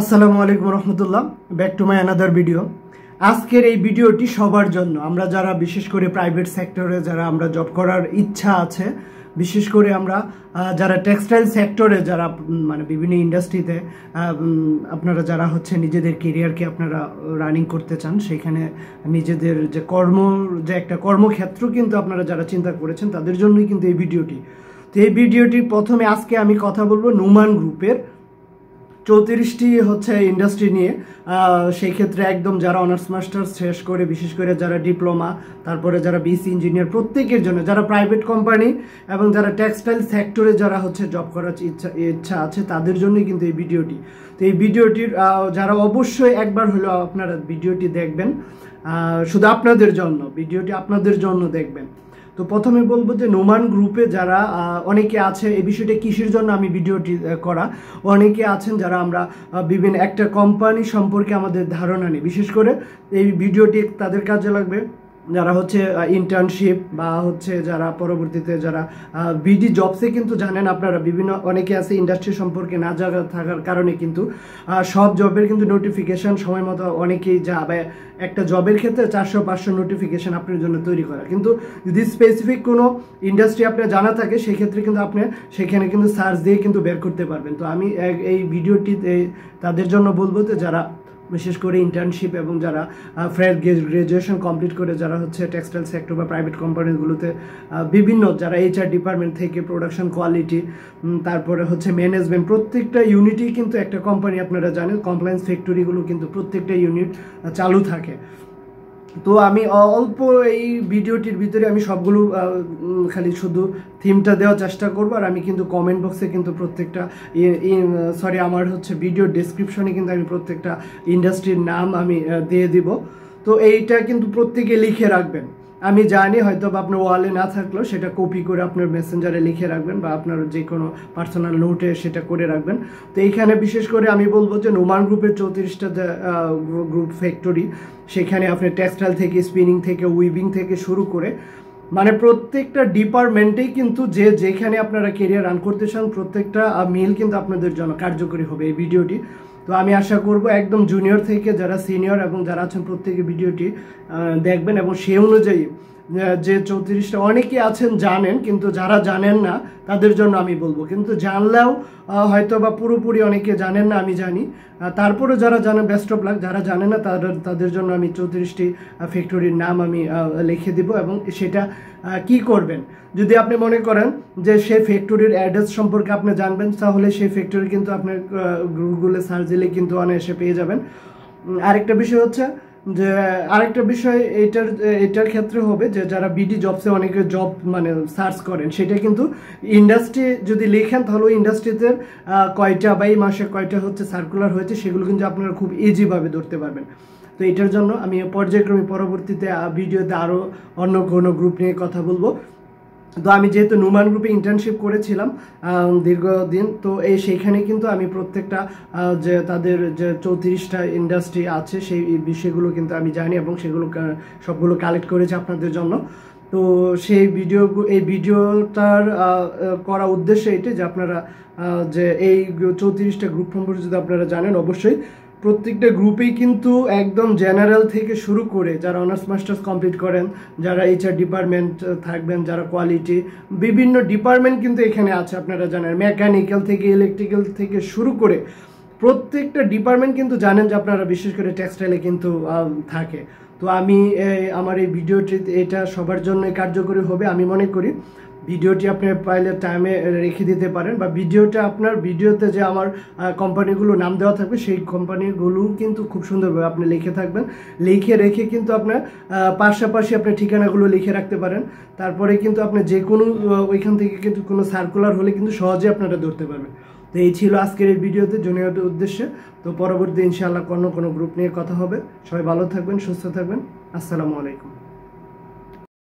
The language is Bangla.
আসসালামু আলাইকুম রহমতুল্লাহ, back to my another video. আজকের এই ভিডিওটি সবার জন্য, আমরা যারা বিশেষ করে প্রাইভেট সেক্টরে যারা আমরা জব করার ইচ্ছা আছে, বিশেষ করে আমরা যারা টেক্সটাইল সেক্টরে যারা মানে বিভিন্ন ইন্ডাস্ট্রিতে আপনারা যারা হচ্ছে নিজেদের কেরিয়ারকে আপনারা রানিং করতে চান, সেখানে নিজেদের যে একটা কর্মক্ষেত্র কিন্তু আপনারা যারা চিন্তা করেছেন তাদের জন্যই কিন্তু এই ভিডিওটি। তো এই ভিডিওটির প্রথমে আজকে আমি কথা বলবো নুমান গ্রুপের 34টি হচ্ছে ইন্ডাস্ট্রি নিয়ে। সেই ক্ষেত্রে একদম যারা অনার্স মাস্টার্স শেষ করে, বিশেষ করে যারা ডিপ্লোমা, তারপরে যারা বিসি ইঞ্জিনিয়ার, প্রত্যেকের জন্য যারা প্রাইভেট কোম্পানি এবং যারা টেক্সটাইল সেক্টরে যারা হচ্ছে জব করার ইচ্ছা আছে তাদের জন্যই কিন্তু এই ভিডিওটি। তো এই ভিডিওটির যারা অবশ্যই একবার হলেও আপনারা ভিডিওটি দেখবেন, শুধু আপনাদের জন্য ভিডিওটি আপনাদের জন্য দেখবেন। তো প্রথমে বলবো যে নুমান গ্রুপে যারা অনেকে আছে, এই বিষয়টা কিসের জন্য আমি ভিডিওটি করা, অনেকে আছেন যারা আমরা বিভিন্ন একটা কোম্পানি সম্পর্কে আমাদের ধারণা নেই, বিশেষ করে এই ভিডিওটি তাদের কাজে লাগবে যারা হচ্ছে ইন্টার্নশিপ বা হচ্ছে যারা পরবর্তীতে যারা বিডি জবসে কিন্তু জানেন আপনারা বিভিন্ন অনেকে আছে ইন্ডাস্ট্রি সম্পর্কে না জানা থাকার কারণে কিন্তু সব জবের কিন্তু নোটিফিকেশান সময় মতো অনেকেই যাবে। একটা জবের ক্ষেত্রে 400-500 নোটিফিকেশান আপনার জন্য তৈরি করা, কিন্তু যদি স্পেসিফিক কোনো ইন্ডাস্ট্রি আপনার জানা থাকে সেক্ষেত্রে কিন্তু আপনি সেখানে কিন্তু সার্চ দিয়ে কিন্তু বের করতে পারবেন। তো আমি এই ভিডিওটি তাদের জন্য বলবো যে যারা বিশেষ করে ইন্টার্নশিপ এবং যারা ফ্রেশ গ্রাজুয়েশন কমপ্লিট করে যারা হচ্ছে টেক্সটাইল সেক্টর বা প্রাইভেট কোম্পানিগুলোতে বিভিন্ন যারা এইচআর ডিপার্টমেন্ট থেকে প্রোডাকশন কোয়ালিটি, তারপরে হচ্ছে ম্যানেজমেন্ট, প্রত্যেকটা ইউনিটই কিন্তু একটা কোম্পানি আপনারা জানেন কমপ্লায়েন্স ফ্যাক্টরিগুলো কিন্তু প্রত্যেকটা ইউনিট চালু থাকে। তো আমি অল্প এই ভিডিওটির ভিতরে আমি সবগুলো খালি শুধু থিমটা দেওয়ার চেষ্টা করবো, আর আমি কিন্তু কমেন্ট বক্সে কিন্তু প্রত্যেকটা আমার হচ্ছে ভিডিও ডেসক্রিপশনে কিন্তু আমি প্রত্যেকটা ইন্ডাস্ট্রির নাম আমি দিয়ে দিব। তো এইটা কিন্তু প্রত্যেকে লিখে রাখবেন। আমি জানি হয়তো বা আপনার ওয়ালে না থাকলেও সেটা কপি করে আপনার মেসেঞ্জারে লিখে রাখবেন বা আপনার যে কোনো পার্সোনাল নোটে সেটা করে রাখবেন। তো এইখানে বিশেষ করে আমি বলবো যে নুমান গ্রুপের 34টা গ্রুপ ফ্যাক্টরি, সেখানে আপনি টেক্সটাইল থেকে, স্পিনিং থেকে, উইভিং থেকে শুরু করে মানে প্রত্যেকটা ডিপার্টমেন্টেই কিন্তু যেখানে আপনারা কেরিয়ার রান করতে চান প্রত্যেকটা মিল কিন্তু আপনাদের জন্য কার্যকরী হবে এই ভিডিওটি। তো আমি আশা করব একদম জুনিয়র থেকে যারা সিনিয়র এবং যারা আছেন প্রত্যেকে ভিডিওটি দেখবেন, এবং সেই অনুযায়ী যে 34টা অনেকে আছেন জানেন, কিন্তু যারা জানেন না তাদের জন্য আমি বলবো, কিন্তু জানলেও হয়তো বা পুরোপুরি অনেকে জানেন না, আমি জানি। তারপরে যারা জানেন বেস্ট অফ লাক, যারা জানে না তাদের জন্য আমি 34টি ফ্যাক্টরির নাম আমি লিখে দিব। এবং সেটা কি করবেন, যদি আপনি মনে করেন যে সেই ফ্যাক্টরির অ্যাড্রেস সম্পর্কে আপনি জানবেন, তাহলে সেই ফ্যাক্টরি কিন্তু আপনার গুগলে সার্চ দিলে কিন্তু অনায়াসে পেয়ে যাবেন। আরেকটা বিষয় এটার ক্ষেত্রে হবে যে যারা বিডি জবসে অনেকে জব মানে সার্চ করেন, সেটা কিন্তু ইন্ডাস্ট্রি যদি লেখেন তাহলে ওই ইন্ডাস্ট্রিতে কয়টা বা এই মাসে কয়টা হচ্ছে সার্কুলার হয়েছে সেগুলো কিন্তু আপনারা খুব ইজিভাবে ধরতে পারবেন। তো এটার জন্য আমি পর্যায়ক্রমে পরবর্তীতে ভিডিওতে আরও অন্য কোনো গ্রুপ নিয়ে কথা বলবো। তো আমি যেহেতু নুমান গ্রুপে ইন্টার্নশিপ করেছিলাম দীর্ঘদিন, তো সেইখানে কিন্তু আমি প্রত্যেকটা যে তাদের যে 34টা ইন্ডাস্ট্রি আছে সেই বিষয়গুলো কিন্তু আমি জানি এবং সেগুলো সবগুলো কালেক্ট করেছি আপনাদের জন্য। তো সেই ভিডিওটার করা উদ্দেশ্য এটাই যে আপনারা যে এই 34টা গ্রুপ সম্পর্কে যদি আপনারা জানেন, অবশ্যই প্রত্যেকটা গ্রুপেই কিন্তু একদম জেনারেল থেকে শুরু করে যারা অনার্স মাস্টার্স কমপ্লিট করেন, যারা এইচআর ডিপার্টমেন্ট থাকবেন, যারা কোয়ালিটি, বিভিন্ন ডিপার্টমেন্ট কিন্তু এখানে আছে আপনারা জানেন, মেকানিক্যাল থেকে ইলেকট্রিক্যাল থেকে শুরু করে প্রত্যেকটা ডিপার্টমেন্ট কিন্তু জানেন যে আপনারা বিশেষ করে টেক্সটাইলে কিন্তু থাকে। তো আমি আমার এই ভিডিওটি এটা সবার জন্যই কার্যকরী হবে আমি মনে করি। ভিডিওটি আপনি পাইলে টাইমে রেখে দিতে পারেন, বা ভিডিওতে যে আমার কোম্পানিগুলো নাম দেওয়া থাকবে সেই কোম্পানিগুলো কিন্তু খুব সুন্দরভাবে আপনি লিখে থাকবেন, লিখে রেখে কিন্তু আপনার পাশাপাশি আপনার ঠিকানাগুলো লিখে রাখতে পারেন। তারপরে কিন্তু আপনি যে কোনো ওইখান থেকে কিন্তু কোনো সার্কুলার হলে কিন্তু সহজে আপনারা ধরতে পারবেন। তো এই ছিল আজকের এই ভিডিওতে জুনিয়রদের উদ্দেশ্যে। তো পরবর্তী ইনশাআল্লাহ কোনো গ্রুপ নিয়ে কথা হবে। সবাই ভালো থাকবেন, সুস্থ থাকবেন। আসসালামু আলাইকুম।